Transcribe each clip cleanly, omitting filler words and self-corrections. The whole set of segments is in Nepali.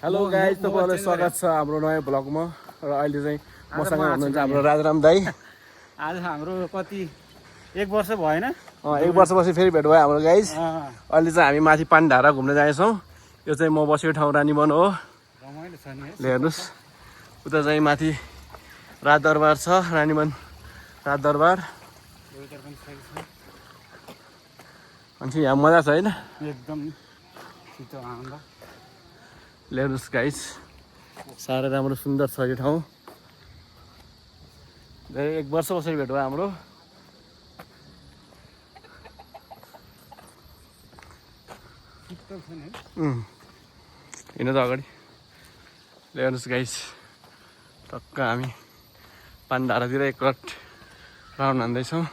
हेलो गाइज, तपाईँहरूलाई स्वागत छ हाम्रो नयाँ भ्लगमा। र अहिले चाहिँ मसँग हुनुहुन्छ हाम्रो राजाराम दाई। आज हाम्रो कति 1 वर्ष भएन, 1 वर्षपछि फेरि भेट भयो हाम्रो गाइज। अहिले चाहिँ हामी माथि पानीढारा घुम्न जाँदैछौँ। यो चाहिँ म बसेको ठाउँ रानीवन हो। रमाइलो छ नि। हेर्नुहोस्, उता चाहिँ माथि राजदरबार छ, रानीवन राजदरबार। अनि यहाँ मजा छ होइन, एकदम छिटो आनन्द। हेर्नुहोस् गाइज, साह्रै राम्रो सुन्दर छ यो ठाउँ। धेरै 1 वर्ष बसेर भेट भयो हाम्रो। हिँड्नु त अगाडि। हेर्नुहोस् गाइज, टक्क हामी पानीढारातिर एकलट राउन्ड हान्दैछौँ।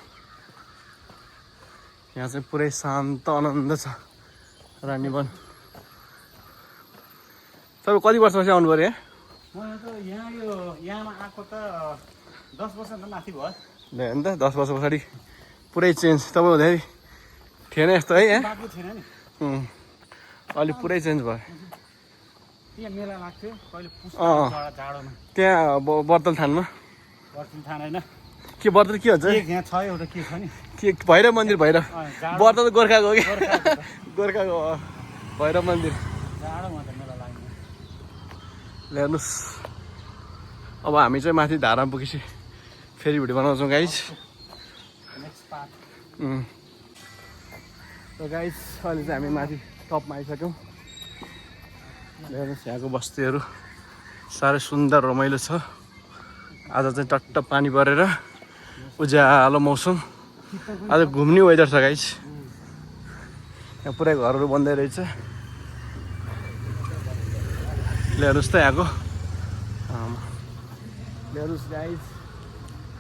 यहाँ चाहिँ पुरै शान्त आनन्द छ रानीवन। तपाईँ कति वर्षपछि आउनु पऱ्यो यहाँ? मलाई त यहाँमा आएको त 10 वर्षभन्दा माथि भयो। हेर्नु त 10 वर्ष पछाडि पुरै चेन्ज। तपाईँ हुँदाखेरि थिएन यस्तो है यहाँ? बाटो थिएन नि। अहिले पुरै चेन्ज भयो। त्यहाँ मेला लाग्थ्यो कहिले जाडोमा। त्यहाँ बर्तल थानमा बर्तल थान होइन के बर्तल के हुन्छ? यहाँ छ एउटा के छ नि, के भैरव मन्दिर? भैरव बर्तल गोर्खाको हो कि? गोर्खाको भैरव मन्दिर। जाडोमा त मेला लाग्ने। हेर्नुहोस्, अब हामी चाहिँ माथि धारामा पुगेपछि फेरि भिडियो बनाउँछौँ गाइज। Next part. र गाइज अहिले चाहिँ हामी माथि टपमा आइसक्यौँ। हेर्नुहोस्, यहाँको बस्तीहरू साह्रै सुन्दर रमाइलो छ। आज चाहिँ टट्ट पानी परेर उज्यालो मौसम। आज घुम्ने वेदर छ गाइज। यहाँ पुरै घरहरू बन्दै रहेछ। हेर्नुहोस् त यहाँको, हेर्नुहोस् गाइज,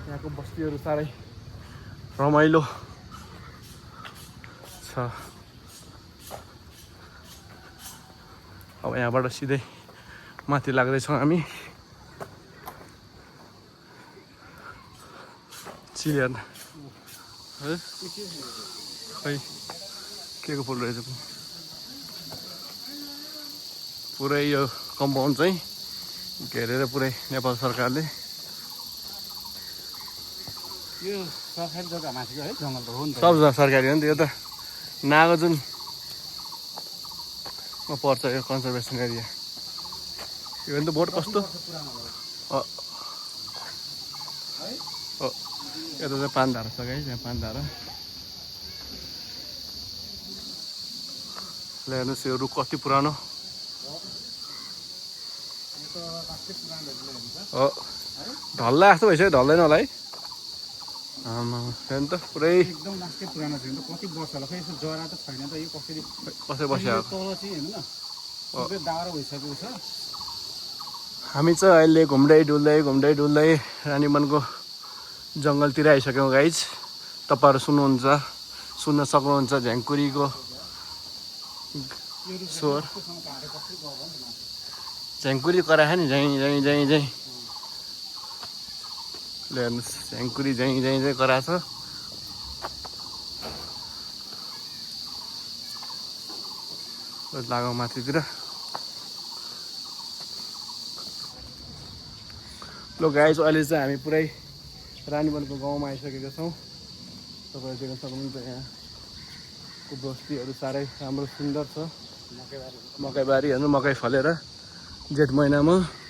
यहाँको बस्तीहरू साह्रै रमाइलो छ। अब यहाँबाट सिधै माथि लाग्दैछौँ हामी। चिल हेर्न है, खै के को फुल रहेछ। पुरै यो कम्पाउन्ड चाहिँ घेरेर पुरै नेपाल सरकारले। यो सरकारी जग्गा माथिको है, जङ्गल हो नि त। सब सरकारी हो नि त। यो त नागार्जुन पर्छ यो कन्जर्भेसन एरिया। यो भने त बोट कस्तो यता चाहिँ पानीढारा छ गाइस। यहाँ पानीढारा हेर्नुहोस्, यो रुख कति पुरानो हो। ढल्ला जस्तो भइसक्यो, ढल्दैन होला है। हेर्नु त पुरै एकदम लास्टै पुरानो थियो नि त। कति वर्ष होला, खै यसो जरा त छैन त। यो कसरी बस्यो तल चाहिँ हेर्नु न, सबै दारो भइसकेको छ। हामी चाहिँ अहिले घुम्दै डुल्दै रानीवनको जङ्गलतिर आइसक्यौँ गाइज। तपाईँहरू सुन्न सक्नुहुन्छ झ्याङकुरीको स्वर। झ्याङकुरी कराख नि, झैँ हेर्नुहोस्, झ्याङकुरी झैँ कराछ। लागौँ माथितिर। ल गाइज, अहिले चाहिँ हामी पुरै रानीवनको गाउँमा आइसकेका छौँ। तपाईँहरू देख्न सक्नुहुन्छ यहाँको बस्तीहरू साह्रै राम्रो सुन्दर छ। मकैबारी हेर्नु, मकै फलेर जेठ महिनामा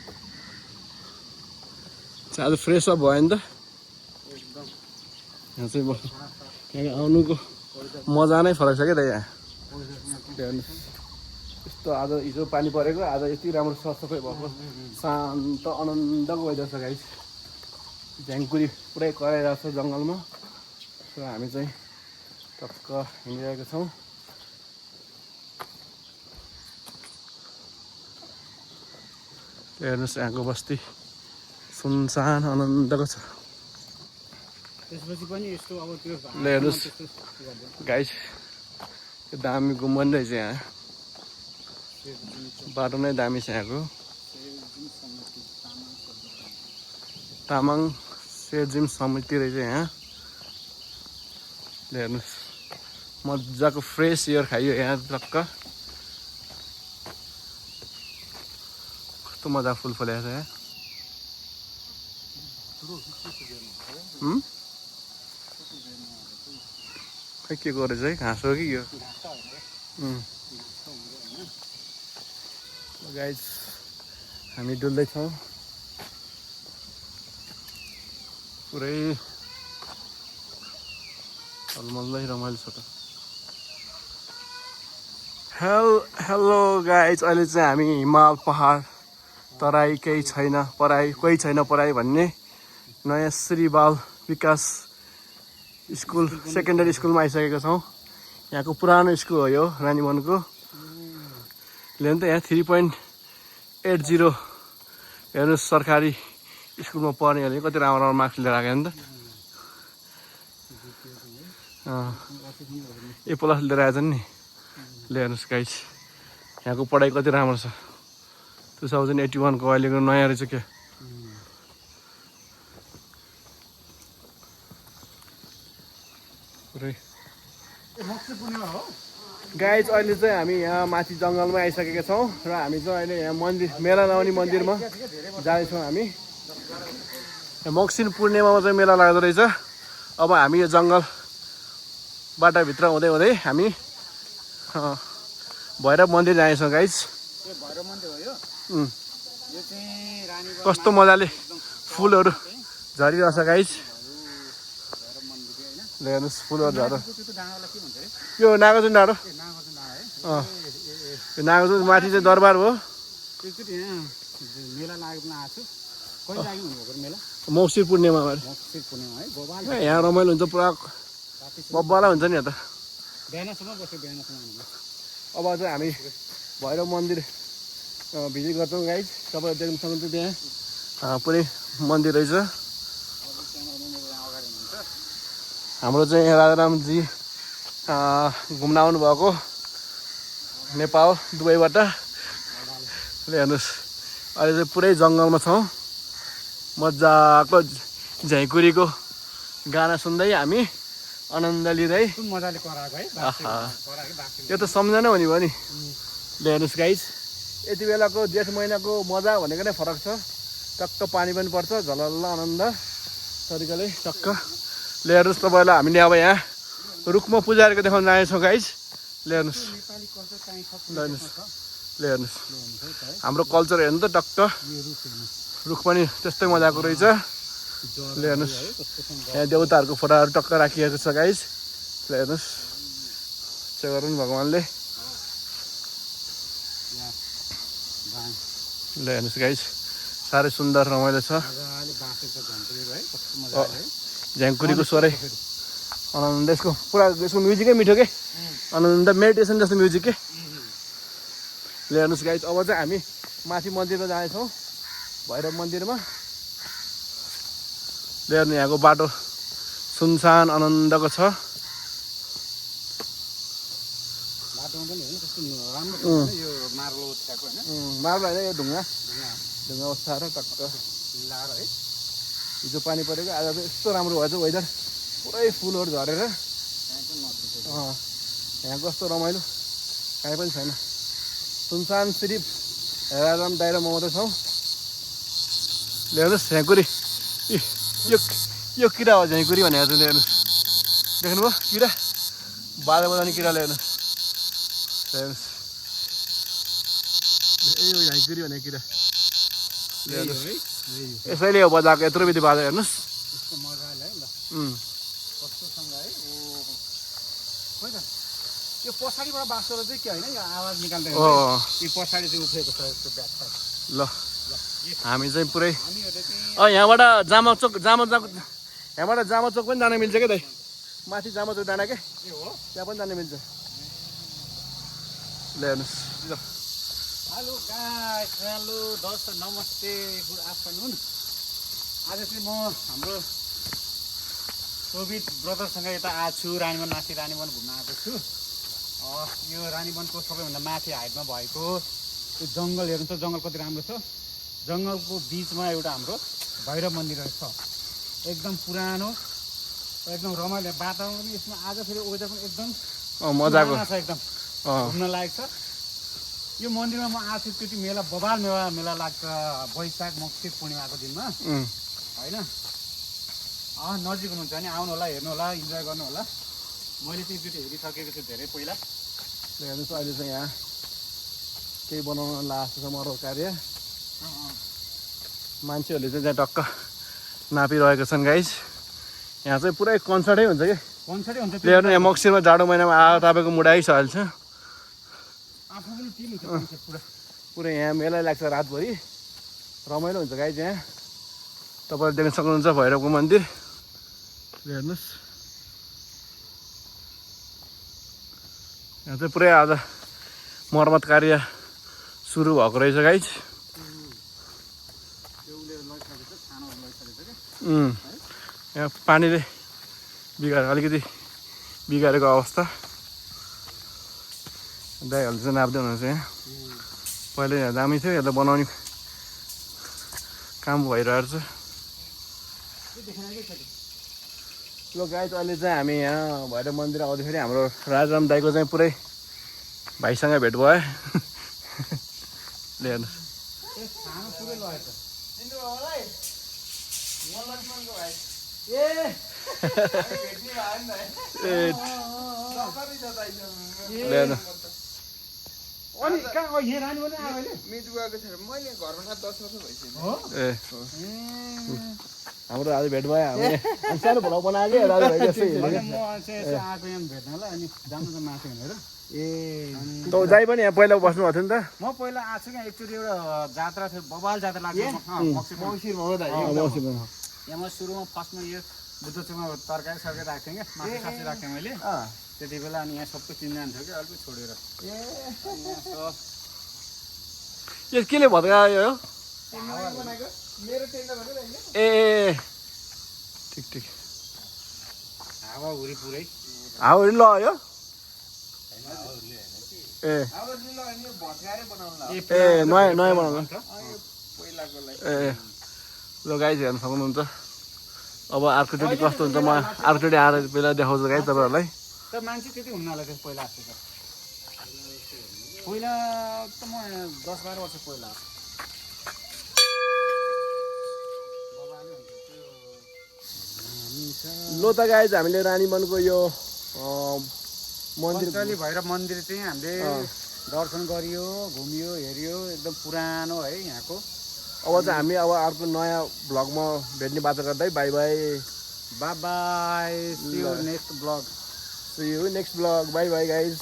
आज फ्रेस अप भयो नि त। यहाँ चाहिँ यहाँ आउनुको मजा नै फरक छ क्या त। यहाँ हेर्नुहोस्, यस्तो आज हिजो पानी परेको, आज यति राम्रो सफाइ भएको शान्त आनन्दको वेदर छ गाइस। झ्याङकुरी पुरै कराइरहेको छ जङ्गलमा। र हामी चाहिँ टक्क हिँडिरहेका छौँ। हेर्नुहोस्, यहाँको बस्ती सुनसान आनन्दको छ। त्यसपछि पनि यस्तो अब त्यो हेर्नुहोस् गाइस, यो दामी गुम्बन रहेछ। यहाँ बाटो नै दामी छ। यहाँको तामाङ शेरजिम समिति रहेछ यहाँ। हेर्नुहोस्, मजाको फ्रेस एयर खाइयो यहाँ टक्क। कस्तो मजा फुल फुलेको छ यहाँ खै के गरेछ है घाँस हो कि यो गाइज हामी डुल्दैछौँ पुरै अलमल्लै रमाइलो छ त हेलो गाइज अहिले चाहिँ हामी हिमाल पहाड तराई केही छैन पराई कोही छैन पराई भन्ने नयाँ श्री बाल विकास स्कुल सेकेन्डरी स्कुलमा आइसकेको छौँ यहाँको पुरानो स्कुल हो यो रानीवनको ले त यहाँ 3.80 हेर्नुहोस् सरकारी स्कुलमा पढ्नेहरूले कति राम्रो राम्रो मार्क्स लिएर आएको नि त ए प्लस लिएर आएछन् नि ले हेर्नुहोस् गाइज यहाँको पढाइ कति राम्रो छ 2081 को अहिलेको नयाँ रहेछ क्या पुरै गाइज अहिले चाहिँ हामी यहाँ माथि जङ्गलमा आइसकेका छौँ र हामी चाहिँ अहिले यहाँ मन्दिर मेला लगाउने मन्दिरमा जाँदैछौँ हामी मक्सिन पूर्णिमामा चाहिँ मेला लाग्दो रहेछ अब हामी यो जङ्गल बाटाभित्र हुँदै हुँदै हामी भैरव मन्दिर जानेछौँ गाइज कस्तो मजाले फुलहरू झरिरहेछ गाइज हेर्नुहोस् फुलहरू झर यो नागार्जुन डाँडो यो नागार्जुन माथि चाहिँ दरबार हो मौसिर पूर्णिमा यहाँ रमाइलो हुन्छ पुरा बब्बाला हुन्छ नि यहाँ त अब चाहिँ हामी भैरव मन्दिर भिजिट गर्छौँ गाइज तपाईँहरू देख्न सक्नुहुन्छ त्यहाँ पुरै मन्दिर रहेछ हाम्रो चाहिँ राजारामजी घुम्न आउनुभएको नेपाल दुबईबाट हेर्नुहोस् अहिले चाहिँ पुरै जङ्गलमा छौँ मजाको झैँकुरीको गाना सुन्दै हामी आनन्द लिँदै यो त सम्झना हुने भयो नि हेर्नुहोस् गाइज यति बेलाको जेठ महिनाको मजा भनेको नै फरक छ टक्क पानी पनि पर्छ झलल्ल आनन्द तरिकाले टक्क हेर्नुहोस् तपाईँलाई हामीले अब यहाँ रुखमा पुजारीको देखाउन जानेछौँ गाइज हेर्नुहोस् हेर्नुहोस् हाम्रो कल्चर हेर्नु त टक्क रुख पनि त्यस्तै मजाको रहेछ हेर्नुहोस् यहाँ देउताहरूको फोटाहरू टक्क राखिएको छ गाइज हेर्नुहोस् इच्छा गरौँ भगवान्ले हेर्नुहोस् गाइज साह्रै सुन्दर रमाइलो छ झ्याङकुरीको स्वरै आनन्द यसको पुरा यसको म्युजिकै मिठो के आनन्द मेडिटेसन जस्तो म्युजिक के हेर्नुहोस् गाइज अब चाहिँ हामी माथि मन्दिरमा जानेछौँ भैरव मन्दिरमा हेर्नु यहाँको बाटो सुनसान आनन्दको छ मार्बल होइन यो ढुङ्गा ओछ्याएर टक्क हिजो पानी परेको आज चाहिँ यस्तो राम्रो भएछ वेदर पुरै फुलहरू झरेर यहाँ कस्तो रमाइलो काहीँ पनि छैन सुनसान सिरिफ राजाराम दाइ र म मात्रै छौँ हेर्नुहोस् झ्याङकुरी यो किरा हो झ्याङकुरी भनेर चाहिँ हेर्नुहोस् देख्नुभयो किरा बाजा बजाउने किराले हेर्नुहोस् यो झ्याङकुरी भने किरा यसैले हो बजाएको यत्रो बित्ति बाजा हेर्नुहोस् यो पछाडिबाट बाँसेर चाहिँ के होइन यो आवाज निकाल्दै यो पछाडि चाहिँ उफ्रेको छ यसको ब्याक साइड ल हामी चाहिँ पुरै यहाँबाट जामा चोक यहाँबाट जामा चोक पनि जान मिल्छ क्या दाइ माथि जामा चोक डाँडा के त्यहाँ पनि जान मिल्छ ल हेर्नुहोस् ल हेलो गाइस हेलो दर्शक नमस्ते गुड आफ्टरनुन आज चाहिँ म हाम्रो कोभिड ब्रदरसँग यता आएको छु रानीवन माथि रानीवन घुम्न आएको छु यो रानीवनको सबैभन्दा माथि हाइटमा भएको यो जङ्गल हेर्नु त जङ्गल कति राम्रो छ जङ्गलको बिचमा एउटा हाम्रो भैरव मन्दिर छ एकदम पुरानो एकदम रमाइलो वातावरण पनि यसमा आज फेरि वेदर पनि एकदम मजाको छ एकदम घुम्न लायक छ यो मन्दिरमा म आएको छु त्यति मेला बबाल मेला लाग्छ वैशाख मक्सिर पूर्णिमाको दिनमा होइन नजिक हुनुहुन्छ भने आउनु होला हेर्नु होला इन्जोय गर्नु होला मैले चाहिँ एकचोटि हेरिसकेको छु धेरै पहिला हेर्नुहोस् अहिले चाहिँ यहाँ केही बनाउन लागेको छ मरौ कार्य मान्छेहरूले चाहिँ त्यहाँ टक्क नापिरहेको छन् गाइज यहाँ चाहिँ पुरै कन्सर्टै हुन्छ कि कन्सर्टै हुन्छ हेर्नु यहाँ मक्सिरमा जाडो महिनामा आएर तपाईँको मुड आइसहाल्छ आफू पनि टिम हुन्छ कन्सर्ट पुरा पुरै यहाँ मेला लाग्छ रातभरि रमाइलो हुन्छ गाइज यहाँ तपाईँले देख्न सक्नुहुन्छ भैरवको मन्दिर हेर्नुहोस् यहाँ चाहिँ पुरै आज मर्मत कार्य सुरु भएको रहेछ गाइज यहाँ पानीले अलिकति बिगारेको अवस्था दाइहरूले चाहिँ नाप्दै हुनुहुन्छ यहाँ पहिला यहाँ दामी थियो यहाँ त बनाउने काम भइरहेको छ ल गाइज अहिले चाहिँ हामी यहाँ भैरव मन्दिर आउँदाखेरि हाम्रो राजाराम दाईको चाहिँ पुरै भाइसँग भेट भयो ल हेर्नुहोस् अनि कहाँ यहाँ रानी पनि आयो अहिले मिट गएको छ मैले घरमा 10 वर्ष भइसक्यो ए हाम्रो आज भेट भयो हामी सानो भ्लग बनाएको राजा भाइ जस्तै म चाहिँ यसो आएको यहाँ भेट्नलाई अनि जानु त माथि भनेर त जाइ पनि यहाँ पहिला बस्नु भएको थियो नि त म पहिला आएको छु क्या एकचोटि एउटा जात्रा थियो बबाल जात्रा लाग्छ यहाँ म सुरुमा फर्स्टमा यो बुद्ध चोकमा तरकारी सरकारी राख्थेँ क्या मासु सासु राख्थेँ मैले त्यति बेला अनि यहाँ सबै चिन्जान थियो क्या अलिक छोडेर यो केले भत्कायो ए ठिक ठिक हावाहुरी पुरै हाउरी ल यो ए ए नयाँ नयाँ बनाउनु ए ल गाइज हेर्न सक्नुहुन्छ अब अर्कोचोटि कस्तो हुन्छ म अर्कोचोटि आएर पहिला देखाउँछु गाइज तपाईँहरूलाई तर मान्छे त्यति हुन्नलाई थियो पहिला आएको त पहिला त म 10-12 वर्ष पहिला लो त गाइज हामीले रानीवनको यो मन्दिर मन्दिर भैरव मन्दिर चाहिँ हामीले दर्शन गरियो घुमियो हेऱ्यो एकदम पुरानो है यहाँको अब चाहिँ हामी अब अर्को नयाँ भ्लगमा भेट्ने बाचा गर्दै bye bye bye bye see you next blog see you next vlog bye bye guys